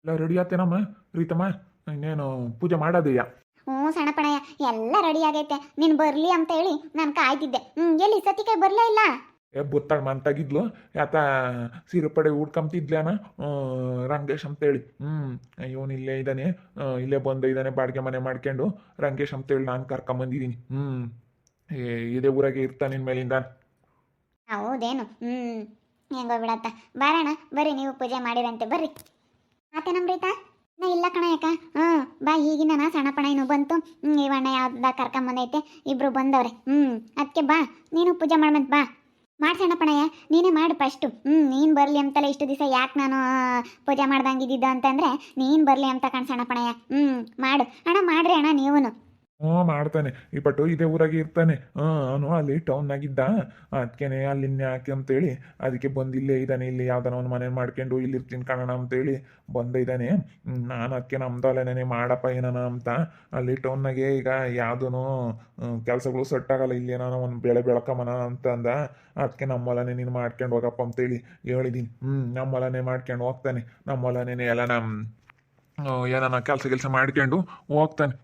ಎಲ್ಲ ರೆಡಿ ಆತೇನಮ್ಮ ರೀತಮ್ಮ? ಇನ್ನೇನು ಪೂಜೆ ಮಾಡೋದಯ್ಯ? ಹ್ಞೂ ಸಣ್ಣಪ್ಪಣಯ್ಯ, ಎಲ್ಲ ರೆಡಿ ಆಗೈತೆ. ನೀನು ಬರಲಿ ಅಂತ ಹೇಳಿ ನಾನು ಕಾಯ್ತಿದ್ದೆ. ಎಲ್ಲಿ ಸತಿಕೆ ಬರಲೇ ಇಲ್ಲ. ಬುತ್ತಾಳ ಮಂತಾಗಿದ್ಲು ಯಾತ ಸೀರೆ ಪಡೆ ಉಡ್ಕೊಂತಿದ್ಲೇನ ರಂಗೇಶ್ ಅಂತೇಳಿ. ಇವನು ಇಲ್ಲೇ ಇದ್ದಾನೆ, ಇಲ್ಲೇ ಬಂದು ಇದ್ದಾನೆ ಬಾಡಿಗೆ ಮನೆ ಮಾಡ್ಕೊಂಡು. ರಂಗೇಶ್ ಅಂತೇಳಿ ನಾನು ಕರ್ಕೊಂಬಂದಿದ್ದೀನಿ. ಇದೇ ಊರಾಗೆ ಇರ್ತಾನೆ ಇನ್ಮೇಲಿಂದ. ಹೌದೇನು? ಹೆಂಗೋ ಬಿಡತ್ತ. ಬಾರಣ ಬರ್ರಿ, ನೀವು ಪೂಜೆ ಮಾಡಿರಂತೆ ಬರ್ರಿ. ಆತ ನಮ್ರೀತಾ ನಾ ಇಲ್ಲ ಕಣ ಯಾಕ. ಬಾ ಈಗಿನ ನಾ ಸಣ್ಣಪ್ಪಣ ಏನು ಬಂತು. ಇವಣ್ಣ ಯಾವ್ದ ಕರ್ಕೊಂಬಂದೈತೆ, ಇಬ್ರು ಬಂದವ್ರೆ. ಅದಕ್ಕೆ ಬಾ ನೀನು ಪೂಜೆ ಮಾಡ್ಬಂತ ಬಾ. ಮಾಡಿ ಸಣ್ಣಪ್ಪಣಯ್ಯ, ನೀನೇ ಮಾಡು ಫಸ್ಟು. ನೀನು ಬರಲಿ ಅಂತಲೇ ಇಷ್ಟು ದಿವಸ ಯಾಕೆ ನಾನು ಪೂಜೆ ಮಾಡ್ದಂಗಿದ್ದಿದ್ದು ಅಂತಂದರೆ ನೀನು ಬರಲಿ ಅಂತ ಕಣ್ ಸಣ್ಣಪ್ಪಣಯ್ಯ. ಮಾಡು ಅಣ್ಣ, ಮಾಡ್ರಿ ಅಣ್ಣ ನೀವೂ. ಮಾಡ್ತಾನೆ ಈ ಪಟ್ಟು ಇದೇ ಊರಾಗೆ ಇರ್ತಾನೆ. ಅವನು ಅಲ್ಲಿ ಟೌನ್ನಾಗಿದ್ದ, ಅದಕ್ಕೇನೆ ಅಲ್ಲಿನ್ನೆ ಯಾಕೆ ಅಂತೇಳಿ ಅದಕ್ಕೆ ಬಂದು ಇಲ್ಲೇ ಇದ್ದಾನೆ. ಇಲ್ಲಿ ಯಾವ್ದಾನ ಒಂದು ಮನೆ ಮಾಡ್ಕೊಂಡು ಇಲ್ಲಿ ಇರ್ತೀನಿ ಕಾಣೋಣ ಅಂತೇಳಿ ಬಂದಿದ್ದಾನೆ. ನಾನು ಅದಕ್ಕೆ ನಮ್ದಲ್ಲೇನೆ ಮಾಡಪ್ಪ ಏನಾನ ಅಂತ. ಅಲ್ಲಿ ಟೌನ್ನಾಗೆ ಈಗ ಯಾವುದೂ ಕೆಲಸಗಳು ಸೆಟ್ ಆಗಲ್ಲ, ಇಲ್ಲಿ ಏನಾನ ಒಂದು ಬೆಳೆ ಬೆಳ್ಕೊಂಬನ ಅಂತಂದ. ಅದಕ್ಕೆ ನಮ್ಮ ಹೊಲನೇ ನೀನು ಮಾಡ್ಕೊಂಡು ಹೋಗಪ್ಪ ಅಂತೇಳಿ ಹೇಳಿದ್ದೀನಿ. ನಮ್ಮ ಹೊಲನೇ ಮಾಡ್ಕೊಂಡು ಹೋಗ್ತಾನೆ. ನಮ್ಮ ಹೊಲನೇ ಎಲ್ಲ ಏನಾನ ಕೆಲಸ ಮಾಡ್ಕೊಂಡು ಹೋಗ್ತಾನೆ.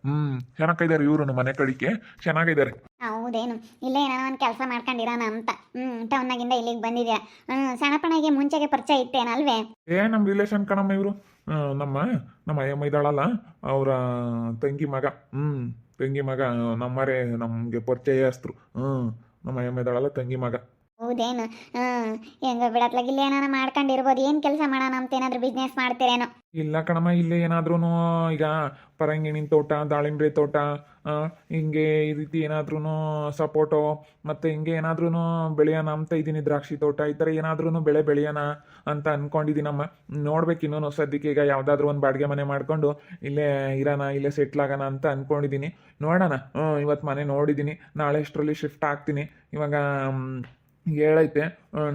ಚೆನ್ನಾಗಿದ್ದಾರೆ ಇವರು ಮನೆ ಕಡಿಕೆ, ಚೆನ್ನಾಗಿದ್ದಾರೆ. ಹೌದೇನು? ಇಲ್ಲೇ ಏನೋ ಒಂದು ಕೆಲಸ ಮಾಡ್ಕೊಂಡಿರೋಣ ಅಂತ ಟೌನ್ನಾಗಿಂದ ಇಲ್ಲಿಗೆ ಬಂದಿದ್ಯಾ? ಸಣ್ಣಪ್ಪನಿಗೆ ಮುಂಚೆಗೆ ಪರಿಚಯ ಇತ್ತೇನಲ್ವೇ? ನಮ್ಮ ರಿಲೇಷನ್ ಕಣಮ್ಮ ಇವರು. ನಮ್ಮ ನಮ್ಮ ಅಯ್ಯಮ್ಮ ಇದ್ದಾಳಲ್ಲ, ಅವರ ತಂಗಿ ಮಗ. ತಂಗಿ ಮಗ ನಮ್ಮರೇ ನಮಗೆ ಪರಿಚಯಸ್ತರು. ನಮ್ಮ ಅಯ್ಯಮ್ಮ ಇದ್ದಾಳಲ್ಲ, ತಂಗಿ ಮಗ. ಹೌದೇನು? ಹೆಂಗ ಬಿಡತ್ಲಾಗ ಇಲ್ಲಿ ಏನಾನ ಮಾಡ್ಕೊಂಡಿರ್ಬೋದು. ಏನು ಕೆಲಸ ಮಾಡೋಣ ಅಂತ ಏನಾದರೂ ಬಿಸ್ನೆಸ್ ಮಾಡ್ತೀರೇನೋ? ಇಲ್ಲ ಕಣಮ್ಮ, ಇಲ್ಲೇ ಏನಾದ್ರೂ ಈಗ ಪರಂಗಿಣಿನ ತೋಟ, ದಾಳಿಂಬ್ರೆ ತೋಟ, ಹಿಂಗೆ ಈ ರೀತಿ ಏನಾದ್ರೂ ಸಪೋಟೋ ಮತ್ತು ಹಿಂಗೆ ಏನಾದ್ರೂ ಬೆಳೆಯೋಣ ಅಂತ ಇದ್ದೀನಿ. ದ್ರಾಕ್ಷಿ ತೋಟ ಈ ಥರ ಏನಾದ್ರೂ ಬೆಳೆ ಬೆಳೆಯೋಣ ಅಂತ ಅಂದ್ಕೊಂಡಿದ್ದೀನಮ್ಮ. ನೋಡ್ಬೇಕು ಇನ್ನೂ ಸದ್ಯಕ್ಕೆ. ಈಗ ಯಾವುದಾದ್ರೂ ಒಂದು ಬಾಡಿಗೆ ಮನೆ ಮಾಡಿಕೊಂಡು ಇಲ್ಲೇ ಇರೋಣ, ಇಲ್ಲೇ ಸೆಟ್ಲ್ ಆಗೋಣ ಅಂತ ಅಂದ್ಕೊಂಡಿದ್ದೀನಿ. ನೋಡೋಣ. ಇವತ್ತು ಮನೆ ನೋಡಿದ್ದೀನಿ, ನಾಳೆ ಅಷ್ಟರಲ್ಲಿ ಶಿಫ್ಟ್ ಆಗ್ತೀನಿ. ಇವಾಗ ಹೇಳೈತೆ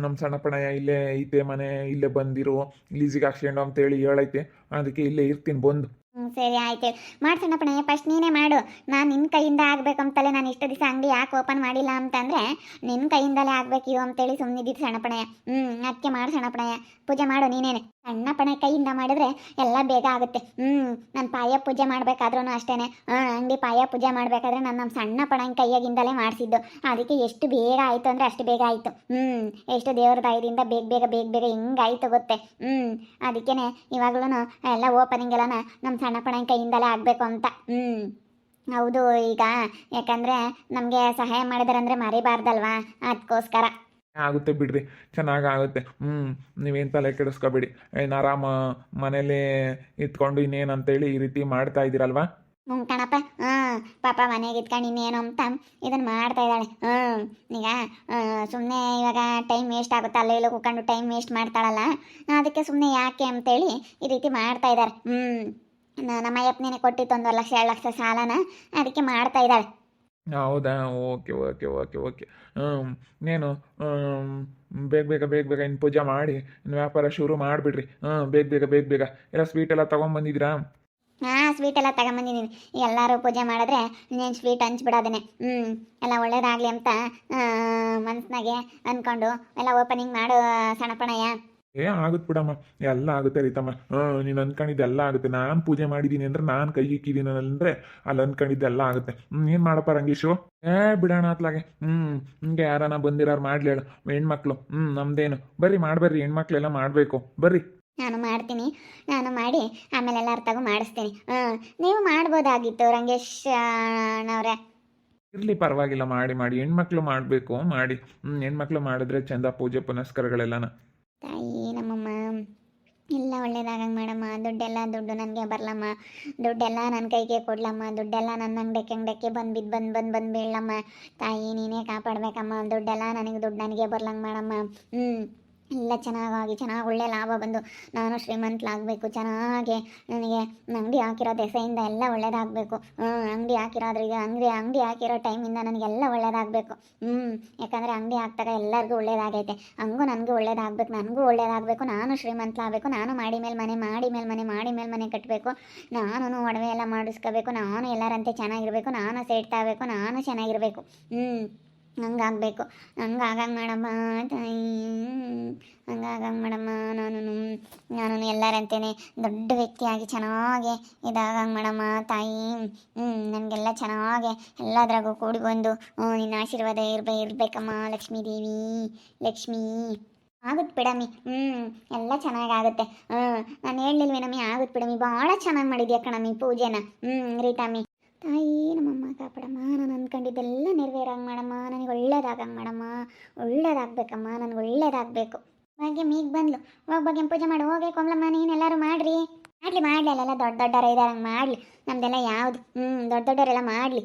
ನಮ್ಮ ಸಣ್ಣಪ್ಪಣಯ್ಯ ಇಲ್ಲೇ ಐತೆ ಮನೆ, ಇಲ್ಲೇ ಬಂದಿರು ಲೀಸಿಗೆ ಹಾಕ್ಸ್ಕೊಂಡು ಅಂತೇಳಿ ಹೇಳೈತೆ. ಅದಕ್ಕೆ ಇಲ್ಲೇ ಇರ್ತೀನಿ ಬಂದು. ಸರಿ ಆಯ್ತು, ಮಾಡಿ ಸಣ್ಣಪ್ಪಣಯ್ಯ. ಫಸ್ಟ್ ನೀನೇ ಮಾಡು. ನಾನು ನಿನ್ನ ಕೈಯಿಂದ ಆಗ್ಬೇಕಂತಲೇ ನಾನು ಇಷ್ಟು ದಿವಸ ಅಂಗಡಿ ಯಾಕೆ ಓಪನ್ ಮಾಡಿಲ್ಲ ಅಂತಂದರೆ ನಿನ್ನ ಕೈಯಿಂದಲೇ ಆಗ್ಬೇಕಿವು ಅಂತೇಳಿ ಸುಮ್ಮನಿದ್ದಿದ್ದು ಸಣ್ಣಪ್ಪಣಯ್ಯ. ಅದಕ್ಕೆ ಮಾಡು ಸಣ್ಣಪ್ಪಣಯ್ಯ, ಪೂಜೆ ಮಾಡು ನೀನೇನೆ. ಸಣ್ಣಪ್ಪಣ ಕೈಯಿಂದ ಮಾಡಿದ್ರೆ ಎಲ್ಲ ಬೇಗ ಆಗುತ್ತೆ. ನಾನು ಪಾಯ ಪೂಜೆ ಮಾಡಬೇಕಾದ್ರೂ ಅಷ್ಟೇ, ಅಂಗಡಿ ಪಾಯ ಪೂಜೆ ಮಾಡಬೇಕಾದ್ರೆ ನಾನು ನಮ್ಮ ಸಣ್ಣಪ್ಪಣ ಕೈಯಾಗಿಂದಲೇ ಮಾಡಿಸಿದ್ದು. ಅದಕ್ಕೆ ಎಷ್ಟು ಬೇಗ ಆಯಿತು ಅಂದರೆ ಅಷ್ಟು ಬೇಗ ಆಯಿತು. ಎಷ್ಟು ದೇವ್ರ ದಯದಿಂದ ಬೇಗ ಬೇಗ ಬೇಗ ಬೇಗ ಹೆಂಗಾಯ್ತು ಗೊತ್ತೇ. ಅದಕ್ಕೇ ಇವಾಗ್ಲೂ ಎಲ್ಲ ಓಪನಿಂಗ್ ಎಲ್ಲ ನಮ್ಮ ಸಣ್ಣಪ್ಪಣ ಕೈಯಿಂದಲೇ ಆಗಬೇಕು ಅಂತ. ಹೌದು. ಈಗ ಯಾಕಂದರೆ ನಮಗೆ ಸಹಾಯ ಮಾಡಿದಾರಂದರೆ ಮರಿಬಾರ್ದಲ್ವಾ, ಅದಕ್ಕೋಸ್ಕರ. ಆಗುತ್ತೆ ಬಿಡ್ರಿ, ಚೆನ್ನಾಗಾಗುತ್ತೆ. ನೀವೇನು ತಲೆ ಕೆಡಿಸ್ಕೊಬೇಡಿ. ಏನು ಆರಾಮ ಮನೇಲಿ ಇತ್ಕೊಂಡು ಇನ್ನೇನಂತೇಳಿ ಈ ರೀತಿ ಮಾಡ್ತಾ ಇದ್ದೀರಲ್ವಾ? ಕಣಪ್ಪ. ಪಾಪ ಮನೆಗೆ ಇಟ್ಕೊಂಡು ಇನ್ನೇನು ಅಂತ ಇದನ್ನು ಮಾಡ್ತಾ ಇದ್ದಾಳೆ. ಈಗ ಸುಮ್ಮನೆ ಇವಾಗ ಟೈಮ್ ವೇಸ್ಟ್ ಆಗುತ್ತೆ, ಅಲ್ಲೇ ಇಲ್ಲೋ ಕೂತ್ಕೊಂಡು ಟೈಮ್ ವೇಸ್ಟ್ ಮಾಡ್ತಾಳಲ್ಲ, ಅದಕ್ಕೆ ಸುಮ್ಮನೆ ಯಾಕೆ ಅಂತೇಳಿ ಈ ರೀತಿ ಮಾಡ್ತಾ ಇದ್ದಾರೆ. ನಮ್ಮ ಅಯ್ಯಪ್ಪನೇ ಕೊಟ್ಟಿತ್ತು 1 ಲಕ್ಷ 2 ಲಕ್ಷ ಸಾಲನ, ಅದಕ್ಕೆ ಮಾಡ್ತಾ ಇದ್ದಾಳೆ. ಹೌದಾ? Okay okay okay okay. ನೀನು ಬೇಗ ಬೇಗ ಬೇಗ ಬೇಗ ಇನ್ನು ಪೂಜೆ ಮಾಡಿ ಇನ್ನು ವ್ಯಾಪಾರ ಶುರು ಮಾಡಿಬಿಡ್ರಿ. ಬೇಗ ಬೇಗ ಬೇಗ ಬೇಗ ಎಲ್ಲ ಸ್ವೀಟ್ ಎಲ್ಲ ತೊಗೊಂಬಂದಿದ್ದೀರಾ? ಸ್ವೀಟ್ ಎಲ್ಲ ತಗೊಂಬಂದಿದ್ದೀನಿ. ಎಲ್ಲರೂ ಪೂಜೆ ಮಾಡಿದ್ರೆ ನೀನು ಸ್ವೀಟ್ ಹಂಚ್ಬಿಡೋದೇನೆ. ಎಲ್ಲ ಒಳ್ಳೇದಾಗಲಿ ಅಂತ ಮನಸ್ಸಿನಾಗೆ ಅಂದ್ಕೊಂಡು ಎಲ್ಲ ಓಪನಿಂಗ್ ಮಾಡು ಸಣ್ಣಪ್ಪಣಯ್ಯ. ಆಗುತ್ತೆ ಬಿಡಮ್ಮ, ಎಲ್ಲ ಆಗುತ್ತೆ ರೀತಮ್ಮ. ನೀನು ಅಂದ್ಕೊಂಡಿದ್ದು ಎಲ್ಲ ಆಗುತ್ತೆ. ನಾನು ಪೂಜೆ ಮಾಡಿದ್ದೀನಿ ಅಂದ್ರೆ, ನಾನು ಕೈ ಇಕ್ಕಿದ್ದೀನಿ ಅಂದರೆ ಅಲ್ಲಿ ಅಂದ್ಕೊಂಡಿದ್ದೆಲ್ಲ ಆಗುತ್ತೆ. ಏನು ಮಾಡಪ್ಪ ರಂಗೇಶು? ಬಿಡೋಣ ಅತ್ಲಾಗೆ. ಹಿಂಗೆ ಯಾರನ್ನ ಬಂದಿರೋರು ಮಾಡ್ಲಿ ಹೇಳು, ಹೆಣ್ಮಕ್ಳು. ನಮ್ದೇನು, ಬರ್ರಿ ಮಾಡ್ಬರ್ರಿ, ಹೆಣ್ಮಕ್ಳೆಲ್ಲ ಮಾಡಬೇಕು, ಬರ್ರಿ. ನಾನು ಮಾಡ್ತೀನಿ, ನಾನು ಮಾಡಿ ಆಮೇಲೆ ಎಲ್ಲರ ತಗೋ ಮಾಡಿಸ್ತೀನಿ. ನೀವು ಮಾಡ್ಬೋದಾಗಿತ್ತು ರಂಗೇಶ್ ಅವರೇ. ಇರಲಿ ಪರವಾಗಿಲ್ಲ, ಮಾಡಿ ಮಾಡಿ. ಹೆಣ್ಮಕ್ಳು ಮಾಡಬೇಕು, ಮಾಡಿ. ಹೆಣ್ಮಕ್ಳು ಮಾಡಿದ್ರೆ ಚಂದ ಪೂಜೆ ಪುನಸ್ಕಾರಗಳೆಲ್ಲನ. ತಾಯಿ ನಮ್ಮಮ್ಮ ಎಲ್ಲ ಒಳ್ಳೇದಾಗಂಗೆ ಮಾಡಮ್ಮ. ದುಡ್ಡು ನನಗೆ ಬರಲಮ್ಮ. ದುಡ್ಡೆಲ್ಲ ನನ್ನ ಕೈಗೆ ಕೊಡ್ಲಮ್ಮ. ದುಡ್ಡೆಲ್ಲ ನನ್ನ ಅಂಗಡಕ್ಕೆ ಬಂದು ಬೀಳಮ್ಮ. ತಾಯಿ ನೀನೇ ಕಾಪಾಡಬೇಕಮ್ಮ. ದುಡ್ಡೆಲ್ಲ ನನಗೆ ಬರ್ಲಂಗೆ ಮಾಡಮ್ಮ. ಎಲ್ಲ ಚೆನ್ನಾಗಿ ಒಳ್ಳೆ ಲಾಭ ಬಂದು ನಾನು ಶ್ರೀಮಂತಲಾಗಬೇಕು. ಚೆನ್ನಾಗಿ ನನಗೆ ಅಂಗಡಿ ಹಾಕಿರೋ ದೆಸೆಯಿಂದ ಎಲ್ಲ ಒಳ್ಳೇದಾಗಬೇಕು. ಅಂಗಡಿ ಹಾಕಿರೋದ್ರಿಗೆ ಅಂಗಡಿ ಹಾಕಿರೋ ಟೈಮಿಂದ ನನಗೆಲ್ಲ ಒಳ್ಳೇದಾಗಬೇಕು. ಯಾಕಂದರೆ ಅಂಗಡಿ ಹಾಕ್ದಾಗ ಎಲ್ಲರಿಗೂ ಒಳ್ಳೇದಾಗೈತೆ, ಹಂಗೂ ನನಗೂ ಒಳ್ಳೇದಾಗಬೇಕು. ನನಗೂ ಒಳ್ಳೇದಾಗಬೇಕು, ನಾನು ಶ್ರೀಮಂತಲಾಗಬೇಕು. ನಾನು ಮಾಡಿ ಮೇಲೆ ಮನೆ ಕಟ್ಟಬೇಕು. ನಾನು ಒಡವೆ ಎಲ್ಲ ಮಾಡಿಸ್ಕೋಬೇಕು. ನಾನು ಎಲ್ಲರಂತೆ ಚೆನ್ನಾಗಿರಬೇಕು. ನಾನು ಸೇರ್ತಾಗಬೇಕು. ನಾನು ಚೆನ್ನಾಗಿರಬೇಕು. ಹಂಗಾಗಬೇಕು. ಹಂಗಾಗಂಗೆ ಮಾಡಮ್ಮ ತಾಯಿ, ಹಂಗಾಗಂಗೆ ಮಾಡಮ್ಮ. ನಾನು ಎಲ್ಲರಂತೇನೆ ದೊಡ್ಡ ವ್ಯಕ್ತಿಯಾಗಿ ಚೆನ್ನಾಗಿ ಇದಾಗಂಗೆ ಮಾಡಮ್ಮ ತಾಯಿ. ನನಗೆಲ್ಲ ಚೆನ್ನಾಗೆ ಎಲ್ಲದ್ರಾಗೂ ಕೂಡಿ ಬಂದು ನಿನ್ನ ಆಶೀರ್ವಾದ ಇರಬೇಕಮ್ಮ ಲಕ್ಷ್ಮೀ ದೇವಿ. ಲಕ್ಷ್ಮೀ ಆಗುತ್ತೆ ಬಿಡಮ್ಮಿ. ಎಲ್ಲ ಚೆನ್ನಾಗಾಗುತ್ತೆ. ನಾನು ಹೇಳಲಿಲ್ವೇನಮ್ಮಿ, ಆಗುತ್ತೆ ಬಿಡಮ್ಮಿ. ಭಾಳ ಚೆನ್ನಾಗಿ ಮಾಡಿದ್ಯಾ ಕಣಮ್ಮಿ ಪೂಜೆನ. ರೀತಾಮ್ಮಿ ತಾಯಿ ನಮ್ಮಮ್ಮ ಕಾಪಾಡಮ್ಮ. ನಾನು ಅಂದ್ಕೊಂಡಿದ್ದೆಲ್ಲ ನೆರವೇರಂಗೆ ಮಾಡಮ್ಮ. ನನಗೆ ಒಳ್ಳೇದಾಗಂಗೆ ಮಾಡಮ್ಮ. ಒಳ್ಳೇದಾಗಬೇಕಮ್ಮ, ನನಗೆ ಒಳ್ಳೇದಾಗಬೇಕು. ಭಾಗ್ಯಮ್ಮ ಈಗ ಬಂದ್ಲು. ಹೋಗಿ ಭಾಗ್ಯಮ್ಮ ಪೂಜೆ ಮಾಡು. ಹೋಗಿ ಕೋಮಲಮ್ಮ ನೀನು ಎಲ್ಲರೂ ಮಾಡಿರಿ. ಮಾಡಲಿ ಅಲ್ಲೆಲ್ಲ ದೊಡ್ಡ ದೊಡ್ಡವರ ಇದಾರಂಗೆ ಮಾಡಲಿ. ನಮ್ದೆಲ್ಲ ಯಾವುದು ದೊಡ್ಡ ದೊಡ್ಡವರೆಲ್ಲ ಮಾಡಲಿ.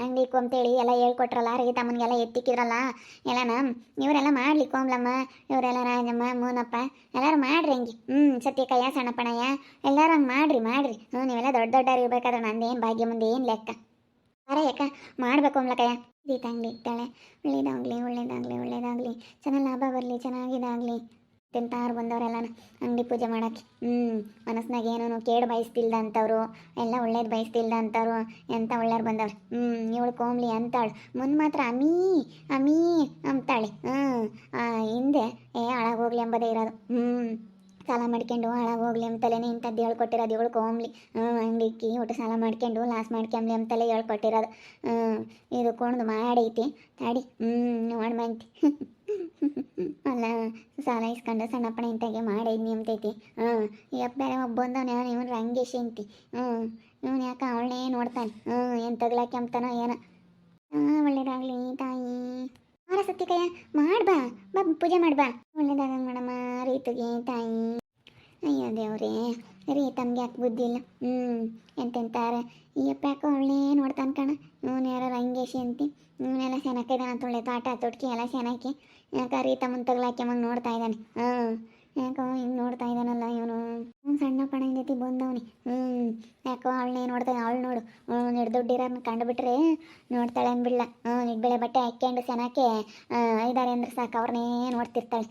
ಅಂಗಡಿಕು ಅಂತೇಳಿ ಎಲ್ಲ ಹೇಳ್ಕೊಟ್ರಲ್ಲ, ರೀತಮ್ಮನಿಗೆಲ್ಲ ಎತ್ತಿಕ್ಕಿದ್ರಲ್ಲ ಎಲ್ಲನ, ಇವರೆಲ್ಲ ಮಾಡಲಿ. ಕೋಮಲಮ್ಮ ಇವರೆಲ್ಲ, ರಾಜಮ್ಮ, ಮೂನಪ್ಪ ಎಲ್ಲರೂ ಮಾಡ್ರಿ ಹಂಗೆ. ಸತ್ಯಕಯ್ಯ, ಸಣ್ಣಪ್ಪಣಯ್ಯ ಎಲ್ಲರೂ ಹಂಗೆ ಮಾಡ್ರಿ. ನೀವೆಲ್ಲ ದೊಡ್ಡ ದೊಡ್ಡವ್ರು ಇರ್ಬೇಕಾದ್ರೆ ನಂದೇನು ಭಾಗ್ಯ ಮುಂದೆ ಏನು ಲೆಕ್ಕ. ಅರೆ ಯಾಕ ಮಾಡಬೇಕು ಅಮ್ಲಕಯ್ಯ. ರೀತಂಗ್ಲಿ ಇರ್ತಾಳೆ. ಒಳ್ಳೇದಾಗಲಿ ಚೆನ್ನಾಗಿ ಲಾಭ ಬರಲಿ, ಚೆನ್ನಾಗಿದಾಗಲಿ. ತಿಂತಾರು ಬಂದವರೆಲ್ಲ ಅಂಗಡಿ ಪೂಜೆ ಮಾಡೋಕ್ಕೆ. ಮನಸ್ನಾಗ ಏನೋ ಕೇಡು ಬಯಸ್ತಿಲ್ದ ಅಂತವ್ರು, ಎಲ್ಲ ಒಳ್ಳೇದು ಬಯಸ್ತಿಲ್ದ ಅಂತವ್ರು ಎಂಥ ಒಳ್ಳೆಯವ್ರು ಬಂದವ್ರು. ಇವಳು ಕೋಮ್ಲಿ ಅಂತಾಳು. ಮಾತ್ರ ಅಮೀ ಅಂತಾಳೆ. ಹಿಂದೆ ಹಾಳಾಗೋಗ್ಲಿ ಎಂಬುದೇ ಇರೋದು. ಸಾಲ ಮಾಡ್ಕೊಂಡು ಹಾಳಾಗೋಗ್ಲಿ ಅಂತಲೇ ಇಂಥದ್ದು ಹೇಳ್ಕೊಟ್ಟಿರೋದು ಇವಳು ಕೋಮ್ಲಿ. ಅಂಗಡಿಕ್ಕಿ ಒಟ್ಟು ಸಾಲ ಮಾಡ್ಕೊಂಡು ಲಾಸ್ ಮಾಡ್ಕೊಂಬ್ಲಿ ಅಂತಲೇ ಹೇಳ್ಕೊಟ್ಟಿರೋದು. ಇದು ಕುಣ್ದು ಮಾಡೈತಿ ತಾಡಿ. ನೋಡ್ಮಂತಿ ಅಲ್ಲ, ಸಾಲ ಇಸ್ಕೊಂಡು ಸಣ್ಣಪ್ಪಣ ಇಂತಾಗೆ ಮಾಡೈದ್ನಿ ಅಂತೈತಿ. ಯಪ್ಪ ಬೇರೆ ಒಬ್ಬ ಬಂದವನು ಇವನು ರಂಗೇಶ್ ಅಂತಿ. ಇವನು ಯಾಕೆ ಅವಳನ್ನೇ ನೋಡ್ತಾನೆ. ಏನು ತಗ್ಲಾಕ್ಯಂತಾನೋ ಏನೋ. ಒಳ್ಳೇದಾಗಲಿ ತಾಯಿ. ಸತ್ಯಕಯ್ಯ ಮಾಡ್ಬಾ ಪೂಜೆ ಮಾಡ್ಬಾ. ಒಳ್ಳೇದಾಗಂಗೆ ಮಾಡಮ್ಮ ರೀತುಗೆ ತಾಯಿ. ಅಯ್ಯೋ ದೇವ್ರೇ, ರೀತಮ್ಗೆ ಯಾಕೆ ಬುದ್ಧಿ ಇಲ್ಲ. ಎಂತೆಂತಾರೆ ಈ ಅಪ್ಪ ಯಾಕೋ ಅವಳೇ ನೋಡ್ತಾನೆ ಕಣ. ಇವನು ಯಾರೋ ರಂಗೇಶಿ ಅಂತಿ. ಇವನೆಲ್ಲ ಸೆನಕಿದಾನ ತೊಳ್ಳೆ ತಾಟ ತೊಟ್ಕಿ ಎಲ್ಲ ಸೆನಕಿ. ಯಾಕೆ ರೀತಮ್ಮನ ತಗ್ಲಾಕ್ಯಮ್ಮಂಗೆ ನೋಡ್ತಾ ಇದ್ದಾನೆ. ಯಾಕೋ ಹಿಂಗೆ ನೋಡ್ತಾ ಇದ್ದಾನಲ್ಲ ಇವನು. ಸಣ್ಣ ಪಣ ಜೊತೆ ಬಂದವನಿ. ಯಾಕೋ ಅವಳನ್ನೇ ನೋಡ್ತಾನೆ. ಅವಳು ನೋಡು, ದುಡ್ಡಿರೋರ್ನ ಕಂಡುಬಿಟ್ರೆ ನೋಡ್ತಾಳೆ ಅಂದ್ಬಿಡ್ಲ. ಬೆಳೆ ಬಟ್ಟೆ ಹಾಕ್ಕೊಂಡು ಸೆನಕ್ಕೆ ಇದ್ದಾರೆ ಅಂದ್ರೆ ಸಾಕು, ಅವ್ರನ್ನೇ ನೋಡ್ತಿರ್ತಾಳೆ.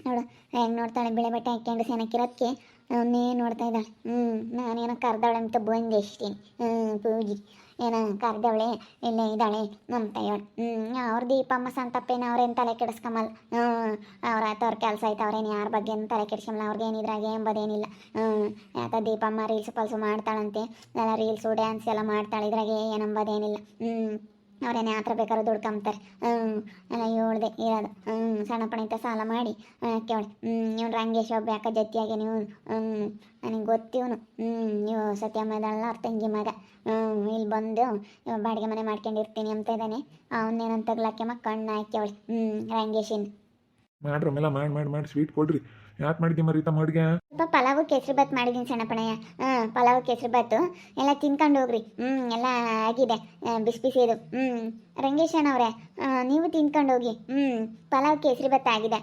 ನೋಡು ಹೆಂಗೆ ನೋಡ್ತಾಳೆ. ಬೆಳೆ ಬಟ್ಟೆ ಹಾಕ್ಕೊಂಡು ಸೆನಕ್ಕಿರೋದಕ್ಕೆ ಅವನ್ನೇ ನೋಡ್ತಾ ಇದ್ದಾಳೆ. ನಾನೇನೋ ಕರ್ದವಳೆ ಅಂತ ಬಂದೆ ಇಷ್ಟೇನೆ. ಪೂಜಿ ಏನೋ ಕರ್ದವಳೆ ಇಲ್ಲೇ ಇದ್ದಾಳೆ ನಮ್ಮ ತಾಯಿಯವಳು. ಅವ್ರ ದೀಪಮ್ಮ ಸಂತಪ್ಪೇನ ಅವ್ರೇನು ತಲೆ ಕೆಡಿಸ್ಕೊಂಬಲ್ಲ. ಅವ್ರ ಆಯ್ತು ಕೆಲಸ ಆಯ್ತು, ಅವ್ರೇನು ಯಾರ ಬಗ್ಗೆ ತಲೆ ಕೆಡಿಸ್ಕೊಂಬಲ್ಲ. ಅವ್ರಿಗೇನಿದ್ರಾಗೆ ಎಂಬುದೇನಿಲ್ಲ. ಯಾಕೆ ದೀಪಮ್ಮ ರೀಲ್ಸ್ ಪಲ್ಸು ಮಾಡ್ತಾಳಂತೆ. ಎಲ್ಲ ರೀಲ್ಸು ಡ್ಯಾನ್ಸ್ ಎಲ್ಲ ಮಾಡ್ತಾಳೆ. ಇದ್ರಾಗೆ ಏನಂಬೋದೇನಿಲ್ಲ. ಅವ್ರೇನೇ ಆ ಥರ ಬೇಕಾದ್ರೂ ದುಡ್ಕೊಂಬ್ತಾರೆ. ಎಲ್ಲ ಹೇಳ್ದೆ ಇರೋದು. ಸಣ್ಣಪ್ಪಣ ಇಂಥ ಸಾಲ ಮಾಡಿ ಕೇಳಿ. ಇವ್ನು ರಂಗೇಶ್ ಒಬ್ಬ ಯಾಕೆ ಜೊತೆಯಾಗಿ ನೀವು ನನಗೆ ಗೊತ್ತಿವನು. ನೀವು ಸತ್ಯಮ್ಮದಲ್ಲ ಅವ್ರ ತಂಗಿ ಮಗ. ಇಲ್ಲಿ ಬಂದು ಬಾಡಿಗೆ ಮನೆ ಮಾಡ್ಕೊಂಡಿರ್ತೀನಿ ಅಂತ ಇದ್ದಾನೆ. ಅವನ್ನೇನಂತ ತಗ್ಲಾಕ್ಯಮ್ಮ ಕಣ್ಣು ಹಾಕ್ಯವಳೆ ರಂಗೇಶಿನ. ಮಾಡ್ರಿ ಆಮೇಲೆ ಮಾಡಿ ಸ್ವೀಟ್ ಕೊಡ್ರಿ. ಯಾಕೆ ಮಾಡಿದ್ದಿ ರೀತಮ್ಮ ಅಡುಗೆ? ಸ್ವಲ್ಪ ಪಲಾವು ಕೇಸರಿ ಬಾತ್ ಮಾಡಿದ್ದೀನಿ ಸಣ್ಣಪ್ಪಣಯ್ಯ. ಪಲಾವು ಕೇಸರಿ ಬಾತು ಎಲ್ಲ ತಿನ್ಕೊಂಡು ಹೋಗ್ರಿ. ಎಲ್ಲ ಆಗಿದೆ ಬಿಸಿ ಬಿಸಿ ಇದು. ರಂಗೇಶಣ್ಣವ್ರೆ ನೀವು ತಿನ್ಕೊಂಡು ಹೋಗಿ. ಪಲಾವು ಕೇಸರಿ ಬಾತ್ ಆಗಿದೆ.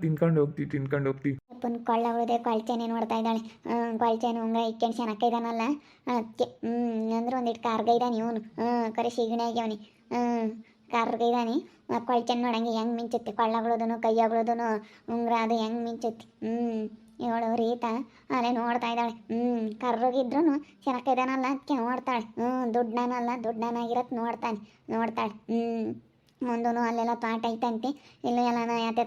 ತಿನ್ಕೊಂಡು ಹೋಗ್ತಿ. ಅಪ್ಪನ ಕೊಳ್ಳ ಉಳಿದೆ ಕೊಳ್ಚೆನೆ ನೋಡ್ತಾ ಇದ್ದಾಳೆ. ಕೊಳ್ಚೆನೆ ಉಂಗ ಇಕ್ಕೊಂಡು ಚೆನ್ನಾಕ ಇದ್ದಾನಲ್ಲ ಅದಕ್ಕೆ. ಅಂದ್ರೆ ಒಂದಿಟ್ಟು ಕಾರ್ಗ ಇದ್ದಾನೆ ಇವನು. ಕರೆ ಸಿಗಣೆ ಆಗ್ಯವನಿ. ಕಾರ್ಗ ಇದ್ದಾನೆ. ಕೊಳ್ಚೆನ್ ನೋಡಂಗೆ ಹೆಂಗೆ ಮಿಂಚುತ್ತೆ. ಕೊಳ್ಳಗಳೋದನು ಕೈಯಾಗಳೋದನು ಉಂಗ್ರ ಅದು ಹೆಂಗೆ ಮಿಂಚುತ್ತೆ. ಇವಳು ರೀತ ಅಲ್ಲೇ ನೋಡ್ತಾ ಇದ್ದಾಳೆ. ಕರ್ರೋಗಿದ್ರು ಚೆನ್ನಾಕ ಇದ್ದಾನಲ್ಲ ಅದಕ್ಕೆ ನೋಡ್ತಾಳೆ. ದುಡ್ಡನಾಗಿರತ್ತೆ ನೋಡ್ತಾಳೆ. ಮುಂದೂ ಅಲ್ಲೆಲ್ಲ ತೋಟ ಐತಂತೆ. ಇಲ್ಲೂ ಎಲ್ಲ ಯಾತೆ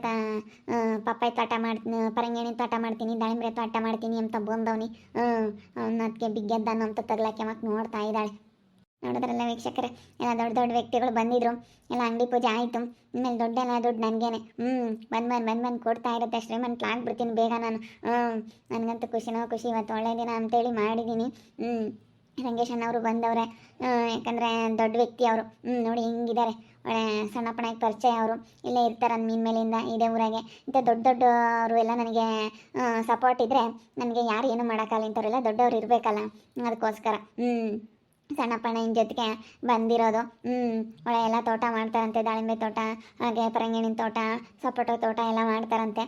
ಪಪ್ಪಾಯಿ ತೋಟ ಮಾಡ್ತೀನಿ, ಪರಂಗಿಣಿ ತೋಟ ಮಾಡ್ತೀನಿ, ದಾಳಿಂಬ್ರೆ ತೋಟ ಮಾಡ್ತೀನಿ ಅಂತ ಬಂದವನಿ. ಅವ್ನ ಅದಕ್ಕೆ ಬಿಗ್ಗೆದ್ದಾನು ಅಂತ ತಗ್ಲಾಕೆ ಮಕ್ಕ ನೋಡ್ತಾ ಇದ್ದಾಳೆ. ನೋಡಿದ್ರಲ್ಲ ವೀಕ್ಷಕರೇ, ಎಲ್ಲ ದೊಡ್ಡ ದೊಡ್ಡ ವ್ಯಕ್ತಿಗಳು ಬಂದಿದ್ರು. ಎಲ್ಲ ಅಂಗಡಿ ಪೂಜೆ ಆಯಿತು. ಇನ್ಮೇಲೆ ದುಡ್ಡೆಲ್ಲ ದುಡ್ಡು ನನಗೇನೆ. ಬಂದು ಕೊಡ್ತಾ ಇರುತ್ತೆ. ಶ್ರೀಮಂತಲಾಗ್ಬಿಡ್ತೀನಿ ಬೇಗ ನಾನು. ನನಗಂತೂ ಖುಷಿ. ಇವತ್ತು ಒಳ್ಳೆ ದಿನ ಅಂತೇಳಿ ಮಾಡಿದ್ದೀನಿ. ರಂಗೇಶ್ ಅಣ್ಣವರು ಬಂದವ್ರೆ. ಯಾಕಂದರೆ ದೊಡ್ಡ ವ್ಯಕ್ತಿ ಅವರು. ನೋಡಿ ಹಿಂಗಿದ್ದಾರೆ. ಒಳ್ಳೆ ಸಣ್ಣಪ್ಪನಾಗಿ ಪರಿಚಯ ಅವರು. ಇಲ್ಲೇ ಇರ್ತಾರೆ ಮೀನ್ ಮೇಲಿಂದ ಇದೇ ಊರಾಗೆ. ಇಂಥ ದೊಡ್ಡವರು ಎಲ್ಲ ನನಗೆ ಸಪೋರ್ಟ್ ಇದ್ದರೆ ನನಗೆ ಯಾರು ಏನೂ ಮಾಡೋಕ್ಕಲ್ಲ. ಇಂಥವ್ರೆಲ್ಲ ದೊಡ್ಡವ್ರು ಇರಬೇಕಲ್ಲ, ಅದಕ್ಕೋಸ್ಕರ ಸಣ್ಣಪ್ಪಣ್ಣ ಜೊತೆಗೆ ಬಂದಿರೋದು. ಒಳ್ಳೆ ಎಲ್ಲ ತೋಟ ಮಾಡ್ತಾರಂತೆ. ದಾಳಿಂಬೆ ತೋಟ, ಹಾಗೆ ಪರಂಗಿಣಿನ ತೋಟ, ಸಪೋಟ ತೋಟ ಎಲ್ಲ ಮಾಡ್ತಾರಂತೆ.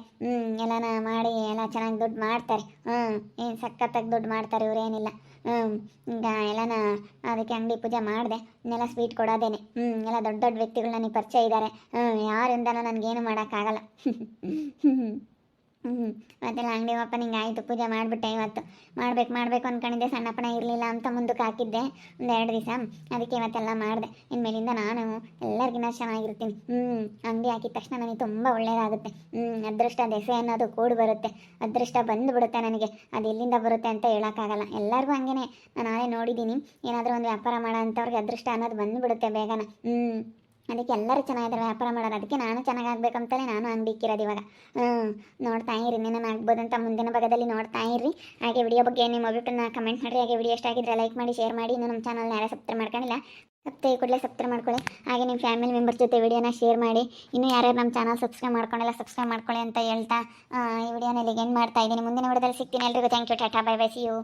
ಎಲ್ಲನ ಮಾಡಿ ಎಲ್ಲ ಚೆನ್ನಾಗಿ ದುಡ್ಡು ಮಾಡ್ತಾರೆ. ಏನು ಸಖತ್ತಾಗಿ ದುಡ್ಡು ಮಾಡ್ತಾರೆ ಇವರೇನಿಲ್ಲ. ಈಗ ಎಲ್ಲನ ಅದಕ್ಕೆ ಅಂಗಡಿ ಪೂಜೆ ಮಾಡಿದೆ. ಇನ್ನೆಲ್ಲ ಸ್ವೀಟ್ ಕೊಡೋದೇನೆ. ಎಲ್ಲ ದೊಡ್ಡ ದೊಡ್ಡ ವ್ಯಕ್ತಿಗಳು ನನಗೆ ಪರಿಚಯ ಇದ್ದಾರೆ. ಯಾರಿಂದನೂ ನನಗೇನು ಮಾಡೋಕ್ಕಾಗಲ್ಲ. ಹ್ಞೂ ಮತ್ತೆಲ್ಲ ಅಂಗಡಿ ಓಪನಿಂಗ್ ಆಯಿತು, ಪೂಜೆ ಮಾಡಿಬಿಟ್ಟೆ ಇವತ್ತು. ಮಾಡಬೇಕು ಅಂದ್ಕೊಂಡಿದ್ದೆ, ಸಣ್ಣಪ್ಪನ ಇರಲಿಲ್ಲ ಅಂತ ಮುಂದಕ್ಕೆ ಹಾಕಿದ್ದೆ ಒಂದು 2 ದಿವಸ. ಅದಕ್ಕೆ ಇವತ್ತೆಲ್ಲ ಮಾಡಿದೆ. ಇನ್ಮೇಲಿಂದ ನಾನು ಎಲ್ಲರಿಗಿನ್ನ ಚೆನ್ನಾಗಿರ್ತೀನಿ. ಅಂಗಡಿ ಹಾಕಿದ ತಕ್ಷಣ ನನಗೆ ತುಂಬ ಒಳ್ಳೆಯದಾಗುತ್ತೆ. ಅದೃಷ್ಟ ದೆಸೆ ಅನ್ನೋದು ಕೂಡಿ ಬರುತ್ತೆ, ಅದೃಷ್ಟ ಬಂದುಬಿಡುತ್ತೆ ನನಗೆ. ಅದು ಎಲ್ಲಿಂದ ಬರುತ್ತೆ ಅಂತ ಹೇಳೋಕ್ಕಾಗಲ್ಲ. ಎಲ್ಲರಿಗೂ ಹಂಗೇನೆ, ನಾನು ನಾಳೆ ನೋಡಿದ್ದೀನಿ. ಏನಾದರೂ ಒಂದು ವ್ಯಾಪಾರ ಮಾಡೋ ಅಂಥವ್ರಿಗೆ ಅದೃಷ್ಟ ಅನ್ನೋದು ಬಂದುಬಿಡುತ್ತೆ ಬೇಗನೆ. ಅದಕ್ಕೆ ಎಲ್ಲರೂ ಚೆನ್ನಾಗಿದ್ದಾರೆ ವ್ಯಾಪಾರ ಮಾಡೋರು. ಅದಕ್ಕೆ ನಾನು ಚೆನ್ನಾಗಾಗಬೇಕಂತಲೇ ನಾನು ಅಂಗಡಿ ಇಕ್ಕಿರೋದು ಇವಾಗ. ನೋಡ್ತಾ ಇರಿ, ಇನ್ನೇನು ಆಗ್ಬೋದಂತ ಮುಂದಿನ ಭಾಗದಲ್ಲಿ ನೋಡ್ತಾ ಇರ್ರಿ. ಹಾಗೆ ವಿಡಿಯೋ ಬಗ್ಗೆ ನಿಮ್ಮ ಅಭಿಪ್ರಾಯನ ಕಮೆಂಟ್ ಮಾಡಿರಿ. ಹಾಗೆ ವಿಡಿಯೋ ಇಷ್ಟ ಆಗಿದ್ರೆ ಲೈಕ್ ಮಾಡಿ, ಶೇರ್ ಮಾಡಿ. ಇನ್ನೂ ನಮ್ಮ ಚಾನಲ್ನ ಯಾರು ಸಬ್ಸ್ಕ್ರೈಬ್ ಮಾಡ್ಕೊಂಡಿಲ್ಲ, ಕೂಡಲೇ ಸಬ್ಸ್ಕ್ರೈಬ್ ಮಾಡ್ಕೊಳ್ಳಿ. ಹಾಗೆ ನಿಮ್ಮ ಫ್ಯಾಮಿಲಿ ಮೆಂಬರ್ಸ್ ಜೊತೆ ವಿಡಿಯೋನ ಶೇರ್ ಮಾಡಿ. ಇನ್ನೂ ಯಾರ್ಯಾರು ನಮ್ಮ ಚಾನಲ್ ಸಬ್ಸ್ಕ್ರೈಬ್ ಮಾಡ್ಕೊಂಡಿಲ್ಲ, ಸಬ್ಸ್ಕ್ರೈಬ್ ಮಾಡ್ಕೊಳ್ಳಿ ಅಂತ ಹೇಳ್ತಾ ಈ ವಿಡಿಯೋನ ಇಲ್ಲಿಗೆ ಎಂಡ್ ಮಾಡ್ತಾ ಇದ್ದೀನಿ. ಮುಂದಿನ ವಿಡಿಯೋದಲ್ಲಿ ಸಿಗ್ತೀನಿ. ಎಲ್ರಿಗೂ thank you, tata, bye bye, see you.